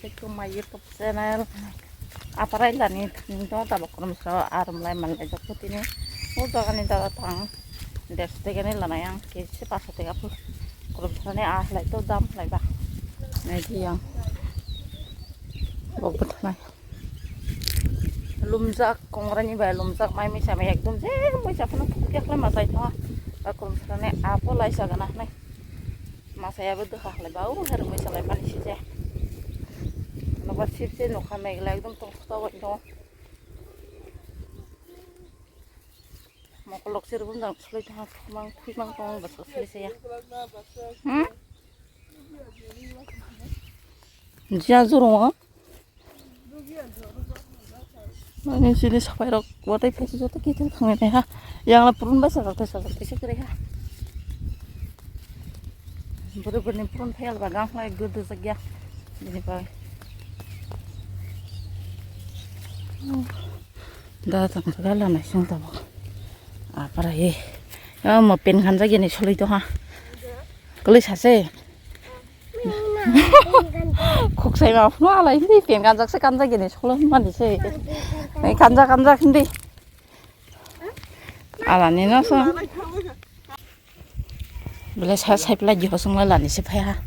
to my YouTube channel. Aparay lani to tabok rum so arum lai man lai jok tini. Uto kani daga tang. Deste kani lana yang kisi pasate kapu. Kurum sane lai to dam lai ba. Nai yang. Bobot lai. Lumzak kongrani ba lumzak mai mi sama ekdom je moi sapna kyak lai masai to. Kurum sane apo lai sagana nai. Machaya Dwk Haa lai bau har moi salai pani sije. Nomor sipse nokha megla ekdom tongsta goi do. Mokolok sirbun dang sloi ta mang phimang tong bas sloi se ya. Jia zurong. Ini sini sampai rok watai pesi jota kita kangen ha. Yang la purun basa rok tesa kere ha. Bener-bener pun fail bagang lah gede saja ini pak. Datang segala nasi tahu apa lagi? Ya mau pen kan saja nih soal itu ha. Kalau saya, kok saya mau nuala ini pen kan saja nih soal mana sih? Ini kan ini. Ala nih nasi. Bila saya pelajari kosong lah ni siapa?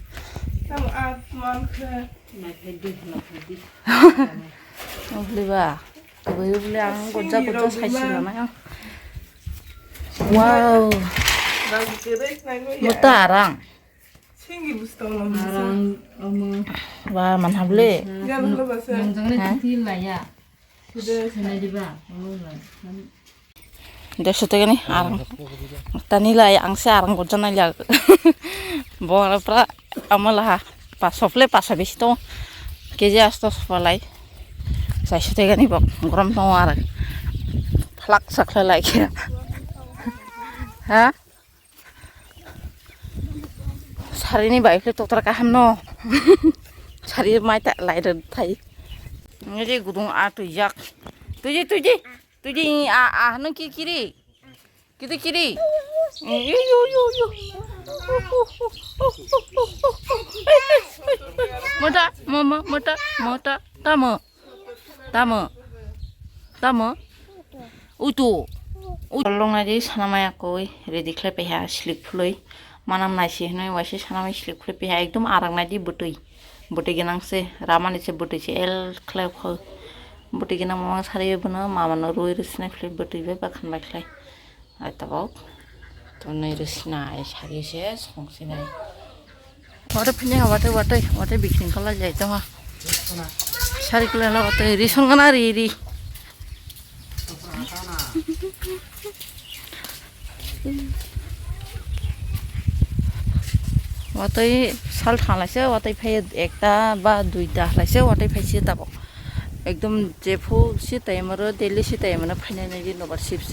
Mau beli ba? Beli ang goja saya sih mana? Wow, mutarang. Wah, mana beli? Desa tu kan ni arang, tani lah yang searang kau jangan lihat, boleh pra amalah pas sofle pas habis tu, kerja astos falai, saya tu kan ni bok, gram tu arang, flak sakla lagi, ha? Hari ni baik le tu terkaham no, hari mai tak lain thai, ni gudung atu jak, tuji nang kiri yo mata tama utu long aja sanamaya koi ready klep ya slip floi manam nasi noi wasi sanamaya slip flip ya ekdom arang nadi butui genang se ramani se butui se el klep kho buti gina mama sari buna mama no roi resna flip buti be bakhan baklai atabok to nei resna ai sari se songsi nai wate phinya wate bikin kala jai to ha sari kala la wate ri songana ri wate sal thala se wate phai ekta ba duita laise wate phai se tabok एकदम जेफो सिताय मरो दिल्ली सिताय मना फाइनाल नि नबर सिप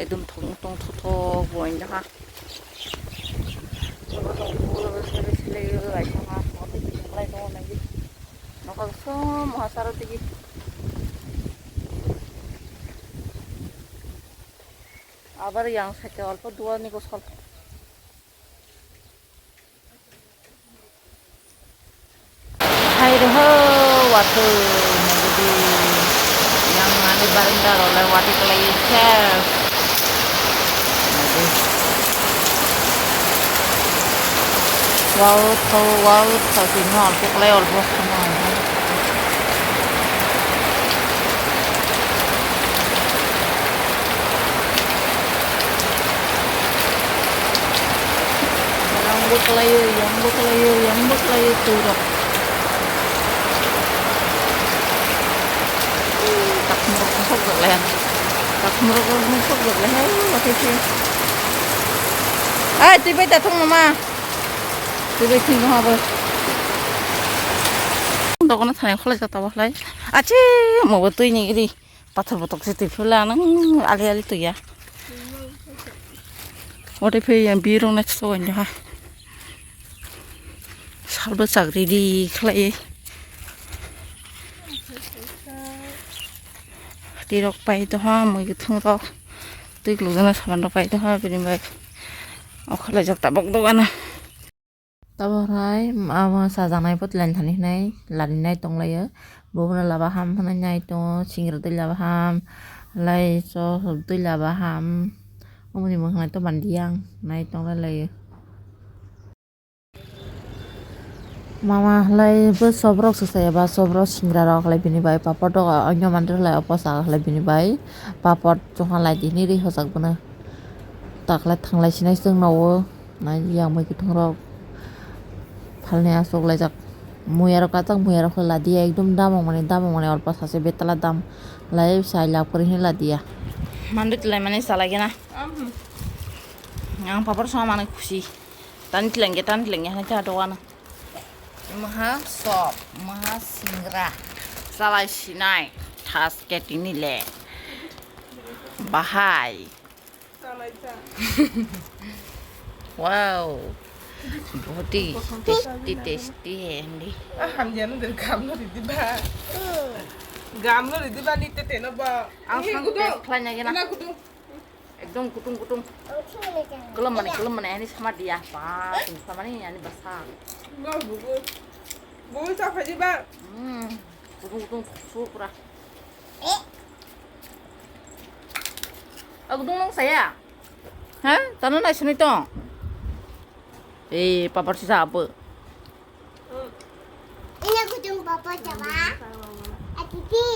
एकदम थong थथ बइन जहा आबार yang साइके अल्प दुआ नि को सल हाय रे हो वातो yang ada barenda oleh wati kelai chef. Wow tau sini alpo kelai alpo sama. Yang buklai turun. Khóc được lên, khóc được lên hết, có thể chưa? À, tôi bây giờ không mama, tôi bây giờ không học. Đâu có nó thành khó lấy tao lấy. À chứ, một bữa tôi nhỉ đi, bắt thằng bột sẽ tiếp là nó ali tôi ya. Ở đây phải làm biro next one nha. Sao bữa sạc đi lấy. Tirok pai to ha moi ki thung to tik lu na saban pai to ha pin bai okhala jak tabok do ana Taborai ama sajanai pot lain thani nai lani nai tonglayo bobona laba ham hanai nai to singra dei laba ham lai so dei laba ham omoni mo hanai to bandiang nai tonglai layo mama lai bo sobrok susaya ba sobrok singra rok lai bini bai papor dok onyo mandir lai oposa lai bini bai papor chokha lai dini ri hosak bana taklai thanglai sinai sung nawo nai yang mai kutung rok falne asok laijak muyaro kachak muyaro ladia ekdom damong mane orpa sase betala dam lai sai lak pori hin ladia mandut lai mane salage na yang papar sama mane khushi tan tilenge hane ta doana maha sop maha singra salai sinai thas ketini le bahai wow बहुत ही टेस्टी है अंडी हम जानो दे गामलो रिदी बा गामलो रिदी बा नीते तेनो बा ang sang klanya gina एकदम kutung kelem mane ini sama dia pa sama ni ini basah no bu sa faji ba kutung supra aku dong saya ha tanah nai sini tong papar sisa apa? Ini aku tunggu papa coba. Titi.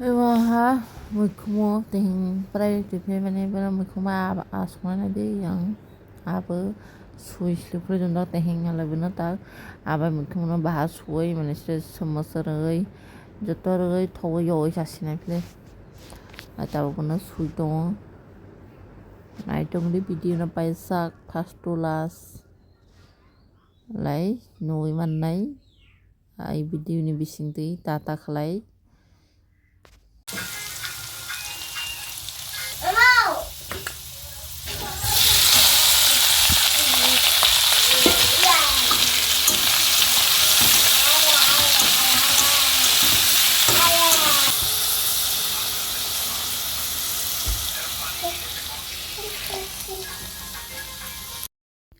Wah, mukmo ting pray tipe mane bana mukma asmana de yang apa suis lupre junda tehing ala bana ta aba mukmo bahas suai mane se samasa rai jotor rai thogo yo sasina ple ata bana sui dong Naitong di video na paisak pastulas lai noi man nai ai video ni bising ti tata khlai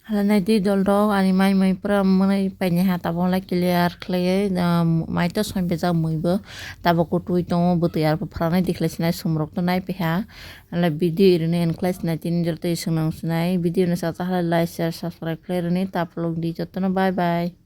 Halana di dol dog ani mai pra mana penya ha tabong la clear clay mai to soin beja muibo tabo ko tui to butiar pa frana dikhlesina sumrok to nai peha ala video irne en class na tin jorte sunang sunai video na sa ta like share subscribe clay rene taplong di jotno bye bye